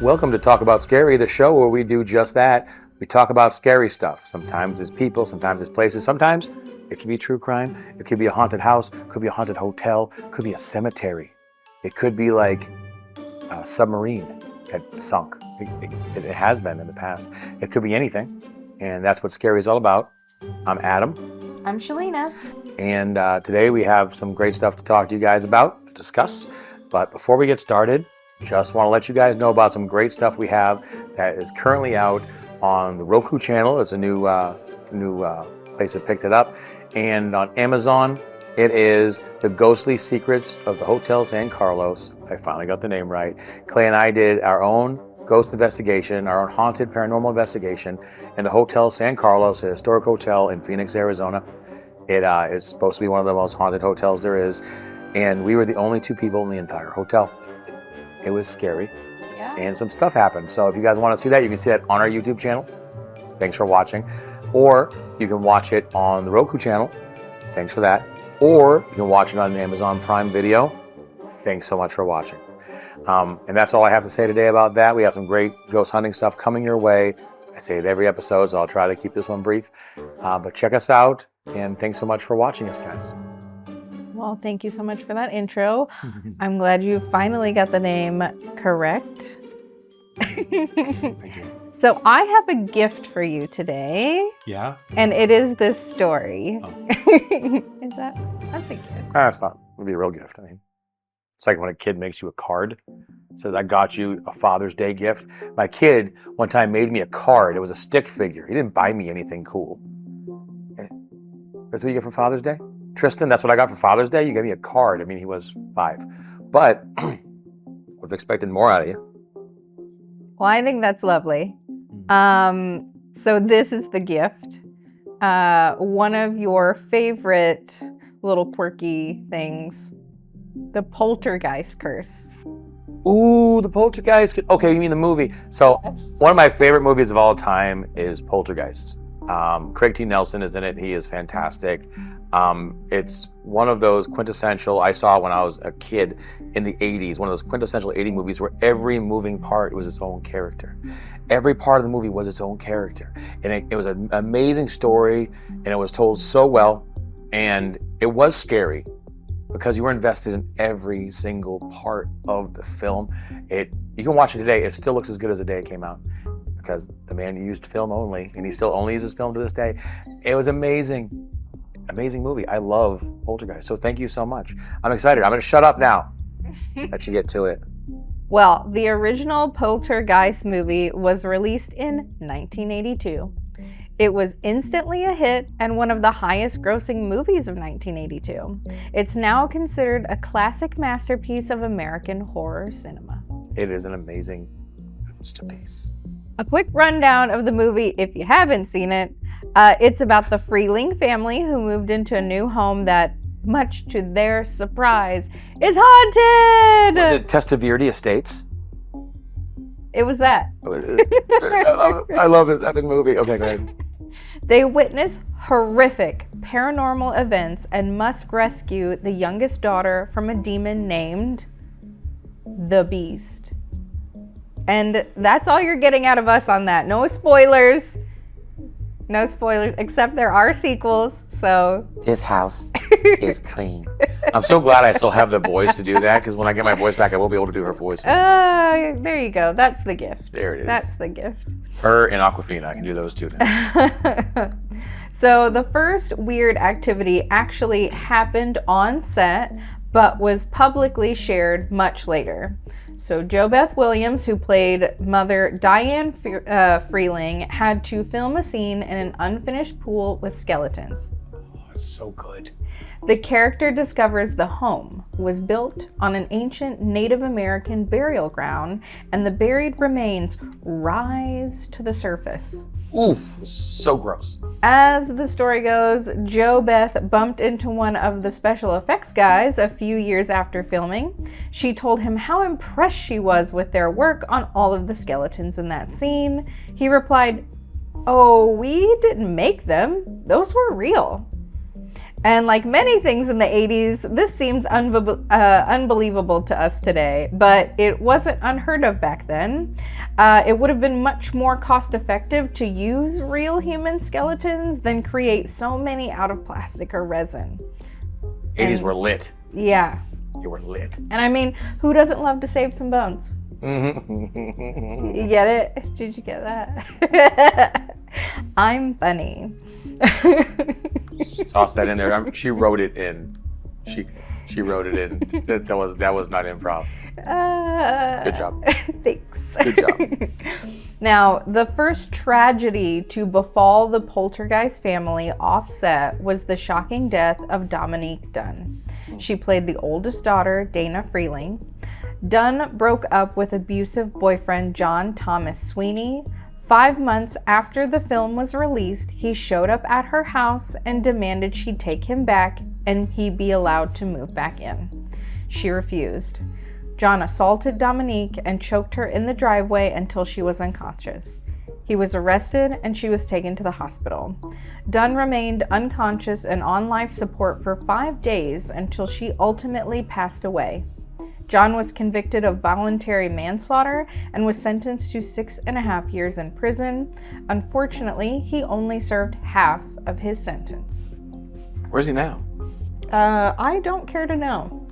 Welcome to Talk About Scary, the show where we do just that. We talk about scary stuff. Sometimes it's people, sometimes it's places, sometimes it can be true crime. It could be a haunted house, it could be a haunted hotel, it could be a cemetery. It could be like a submarine that sunk. It has been in the past. It could be anything, and that's what scary is all about. I'm Adam. I'm Shelina. And today we have some great stuff to talk to you guys about, to discuss. But before we get started, just want to let you guys know about some great stuff we have that is currently out on the Roku channel. It's a new place that picked it up. And on Amazon, it is The Ghostly Secrets of the Hotel San Carlos. I finally got the name right. Clay and I did our own ghost investigation, our own haunted paranormal investigation in the Hotel San Carlos, a historic hotel in Phoenix, Arizona. It is supposed to be one of the most haunted hotels there is. And we were the only two people in the entire hotel. It was scary. Yeah. And some stuff happened. So if you guys want to see that, you can see that on our YouTube channel. Thanks for watching. Or you can watch it on the Roku channel. Thanks for that. Or you can watch it on Amazon Prime Video. Thanks so much for watching. And that's all I have to say today about that. We have some great ghost hunting stuff coming your way. I say it every episode, so I'll try to keep this one brief. But check us out, and thanks so much for watching us, guys. Well, thank you so much for that intro. I'm glad you finally got the name correct. Thank you. So I have a gift for you today. Yeah? And it is this story. Oh. That's a gift. It's not. It would be a real gift. I mean, it's like when a kid makes you a card. Says, I got you a Father's Day gift. My kid one time made me a card. It was a stick figure. He didn't buy me anything cool. That's what you get for Father's Day? Tristan, that's what I got for Father's Day? You gave me a card. I mean, he was 5. But would have expected more out of you. Well, I think that's lovely. So this is the gift. One of your favorite little quirky things. The Poltergeist curse. Ooh, the Poltergeist. Okay, you mean the movie. So one of my favorite movies of all time is Poltergeist. Craig T. Nelson is in it. He is fantastic. It's one of those quintessential, I saw when I was a kid in the 80s, one of those quintessential 80 movies where every moving part was its own character. Every part of the movie was its own character. And it was an amazing story, and it was told so well, and it was scary because you were invested in every single part of the film. You can watch it today. It still looks as good as the day it came out because the man used film only, and he still only uses film to this day. It was amazing. Amazing movie. I love Poltergeist. So thank you so much. I'm excited. I'm going to shut up now. Let you get to it. Well, the original Poltergeist movie was released in 1982. It was instantly a hit and one of the highest grossing movies of 1982. It's now considered a classic masterpiece of American horror cinema. It is an amazing masterpiece. A quick rundown of the movie, if you haven't seen it. It's about the Freeling family who moved into a new home that, much to their surprise, is haunted! Was it Testaverde Estates? It was that. I love this epic movie. Okay, go ahead. They witness horrific paranormal events and must rescue the youngest daughter from a demon named the Beast. And that's all you're getting out of us on that. No spoilers. No spoilers, except there are sequels, so... His house is clean. I'm so glad I still have the voice to do that, because when I get my voice back, I will be able to do her voice. There you go. That's the gift. There it is. That's the gift. Her and Aquafina. I can do those two then. So the first weird activity actually happened on set, but was publicly shared much later. So JoBeth Williams, who played Mother Diane Freeling, had to film a scene in an unfinished pool with skeletons. Oh, it's so good. The character discovers the home was built on an ancient Native American burial ground, and the buried remains rise to the surface. Oof, so gross. As the story goes, JoBeth bumped into one of the special effects guys a few years after filming. She told him how impressed she was with their work on all of the skeletons in that scene. He replied, "Oh, we didn't make them. Those were real." And like many things in the 80s, this seems unbelievable to us today, but it wasn't unheard of back then. It would have been much more cost effective to use real human skeletons than create so many out of plastic or resin. 80s were lit. Yeah. You were lit. And I mean, who doesn't love to save some bones? You get it? Did you get that? I'm funny. Just toss that in there. She wrote it in. She wrote it in. That was not improv. Good job. Thanks. Good job. Now, the first tragedy to befall the Poltergeist family offset was the shocking death of Dominique Dunn. She played the oldest daughter, Dana Freeling. Dunn broke up with abusive boyfriend John Thomas Sweeney. 5 months after the film was released, he showed up at her house and demanded she take him back and he be allowed to move back in. She refused. John assaulted Dominique and choked her in the driveway until she was unconscious. He was arrested and she was taken to the hospital. Dunn remained unconscious and on life support for 5 days until she ultimately passed away. John was convicted of voluntary manslaughter and was sentenced to 6.5 years in prison. Unfortunately, he only served half of his sentence. Where's he now? I don't care to know.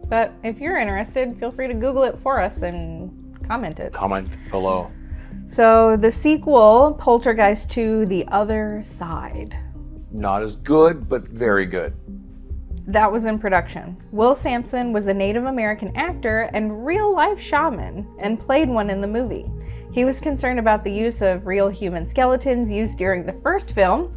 But if you're interested, feel free to Google it for us and comment it. Comment below. So the sequel, Poltergeist 2, The Other Side. Not as good, but very good. That was in production. Will Sampson was a Native American actor and real-life shaman and played one in the movie. He was concerned about the use of real human skeletons used during the first film.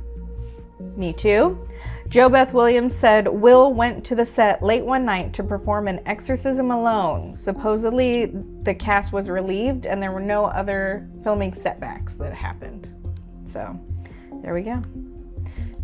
Me too. Jo Beth Williams said Will went to the set late one night to perform an exorcism alone. Supposedly, the cast was relieved and there were no other filming setbacks that happened. So, there we go.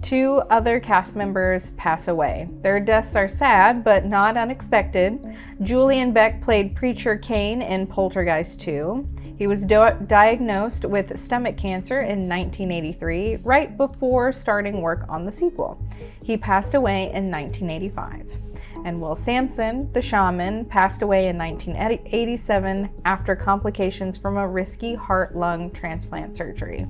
2 other cast members pass away. Their deaths are sad, but not unexpected. Julian Beck played Preacher Kane in Poltergeist 2. He was diagnosed with stomach cancer in 1983, right before starting work on the sequel. He passed away in 1985. And Will Sampson, the shaman, passed away in 1987 after complications from a risky heart-lung transplant surgery.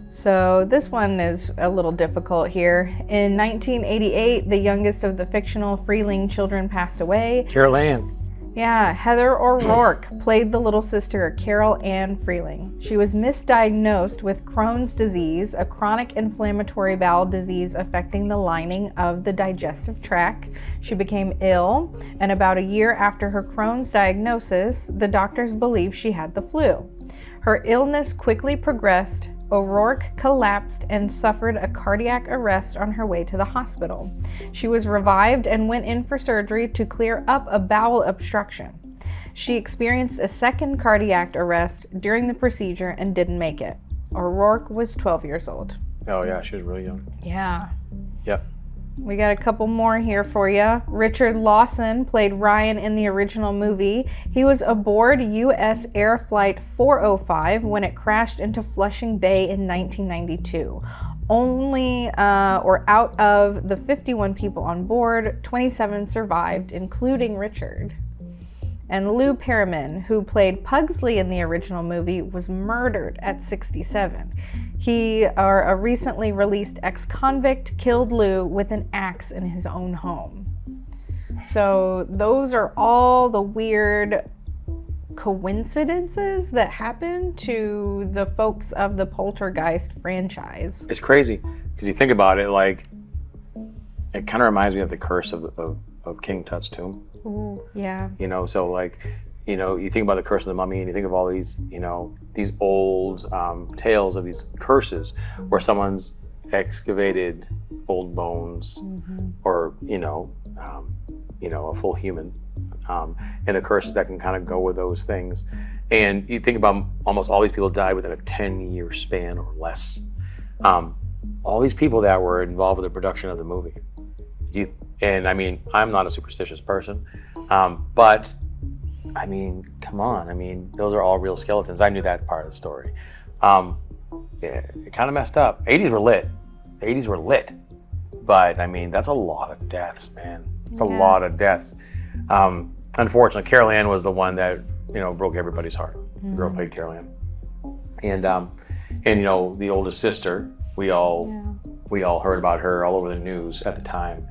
So this one is a little difficult here. In 1988, the youngest of the fictional Freeling children passed away. Carol Ann. Yeah, Heather O'Rourke played the little sister, Carol Ann Freeling. She was misdiagnosed with Crohn's disease, a chronic inflammatory bowel disease affecting the lining of the digestive tract. She became ill, and about a year after her Crohn's diagnosis, the doctors believed she had the flu. Her illness quickly progressed. O'Rourke collapsed and suffered a cardiac arrest on her way to the hospital. She was revived and went in for surgery to clear up a bowel obstruction. She experienced a second cardiac arrest during the procedure and didn't make it. O'Rourke was 12 years old. Oh yeah, she was really young. Yeah. Yep. We got a couple more here for you. Richard Lawson played Ryan in the original movie. He was aboard U.S. Air Flight 405 when it crashed into Flushing Bay in 1992. Out of the 51 people on board, 27 survived, including Richard. And Lou Perriman, who played Pugsley in the original movie, was murdered at 67. A recently released ex-convict, killed Lou with an axe in his own home. So those are all the weird coincidences that happened to the folks of the Poltergeist franchise. It's crazy because you think about it, like it kind of reminds me of the curse of King Tut's tomb. Ooh, yeah. You know, so like, you know, you think about the curse of the mummy and you think of all these, you know, these old tales of these curses where someone's excavated old bones or, a full human. And the curses that can kind of go with those things. And you think about almost all these people died within a 10-year span or less. All these people that were involved with the production of the movie. And I mean, I'm not a superstitious person, but I mean, come on. I mean, those are all real skeletons. I knew that part of the story. Yeah, it kind of messed up. 80s were lit. The 80s were lit. But, I mean, that's a lot of deaths, man. It's a Yeah. lot of deaths. Unfortunately, Carol Ann was the one that, broke everybody's heart. The girl played Carol Ann. And the oldest sister, we all heard about her all over the news at the time,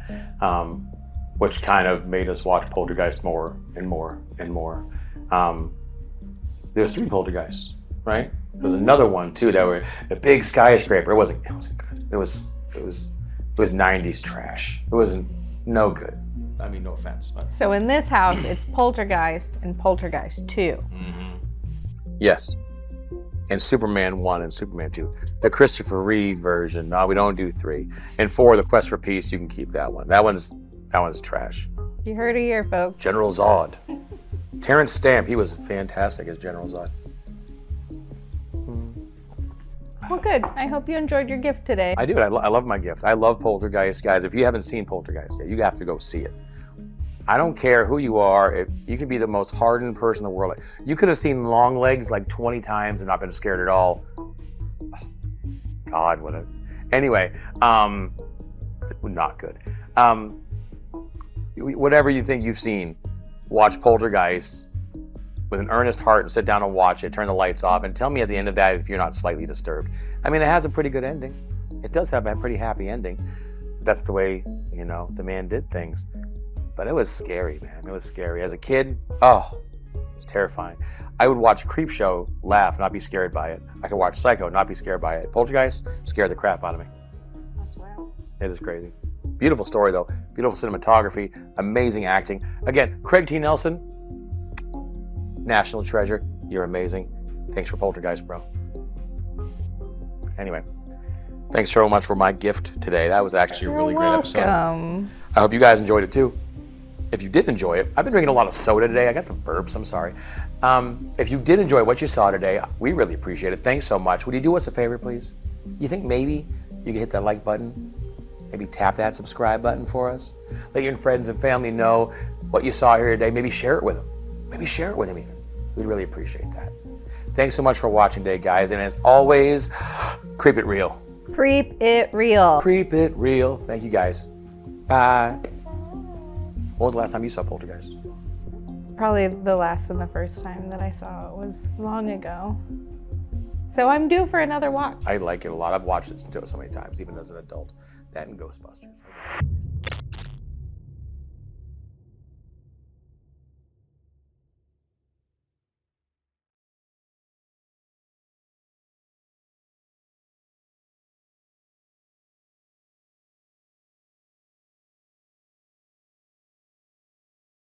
which kind of made us watch Poltergeist more and more and more. There's 3 Poltergeists, right? There was another one too that were a big skyscraper. It wasn't good. It was 90s trash. It wasn't no good. I mean, no offense, but So in this house, it's Poltergeist and Poltergeist 2. yes. And Superman 1 and Superman 2. The Christopher Reeve version. No, we don't do 3. And 4, The Quest for Peace, you can keep that one. That one's trash. You heard it here, folks. General Zod. Terrence Stamp, he was fantastic as General Zod. Well, good. I hope you enjoyed your gift today. I do. I love my gift. I love Poltergeist, guys. If you haven't seen Poltergeist yet, you have to go see it. I don't care who you are. You could be the most hardened person in the world. You could have seen Longlegs like 20 times and not been scared at all. God, what a... Anyway, not good. Whatever you think you've seen, watch Poltergeist with an earnest heart and sit down and watch it, turn the lights off, and tell me at the end of that if you're not slightly disturbed. I mean, it has a pretty good ending. It does have a pretty happy ending. That's the way, the man did things. But it was scary, man. It was scary. As a kid, it was terrifying. I would watch Creepshow, laugh, not be scared by it. I could watch Psycho, not be scared by it. Poltergeist scared the crap out of me. That's wild. It is crazy. Beautiful story, though. Beautiful cinematography, amazing acting. Again, Craig T. Nelson, national treasure. You're amazing. Thanks for Poltergeist, bro. Anyway, thanks so much for my gift today. That was actually a really great episode. Welcome. I hope you guys enjoyed it too. If you did enjoy it, I've been drinking a lot of soda today. I got the burps, I'm sorry. If you did enjoy what you saw today, we really appreciate it. Thanks so much. Would you do us a favor, please? You think maybe you could hit that like button? Maybe tap that subscribe button for us? Let your friends and family know what you saw here today. Maybe share it with them. Maybe share it with them even. We'd really appreciate that. Thanks so much for watching today, guys. And as always, creep it real. Creep it real. Creep it real. Thank you, guys. Bye. When was the last time you saw Poltergeist? Probably the last and the first time that I saw it was long ago. So I'm due for another watch. I like it a lot. I've watched it so many times, even as an adult. That and Ghostbusters.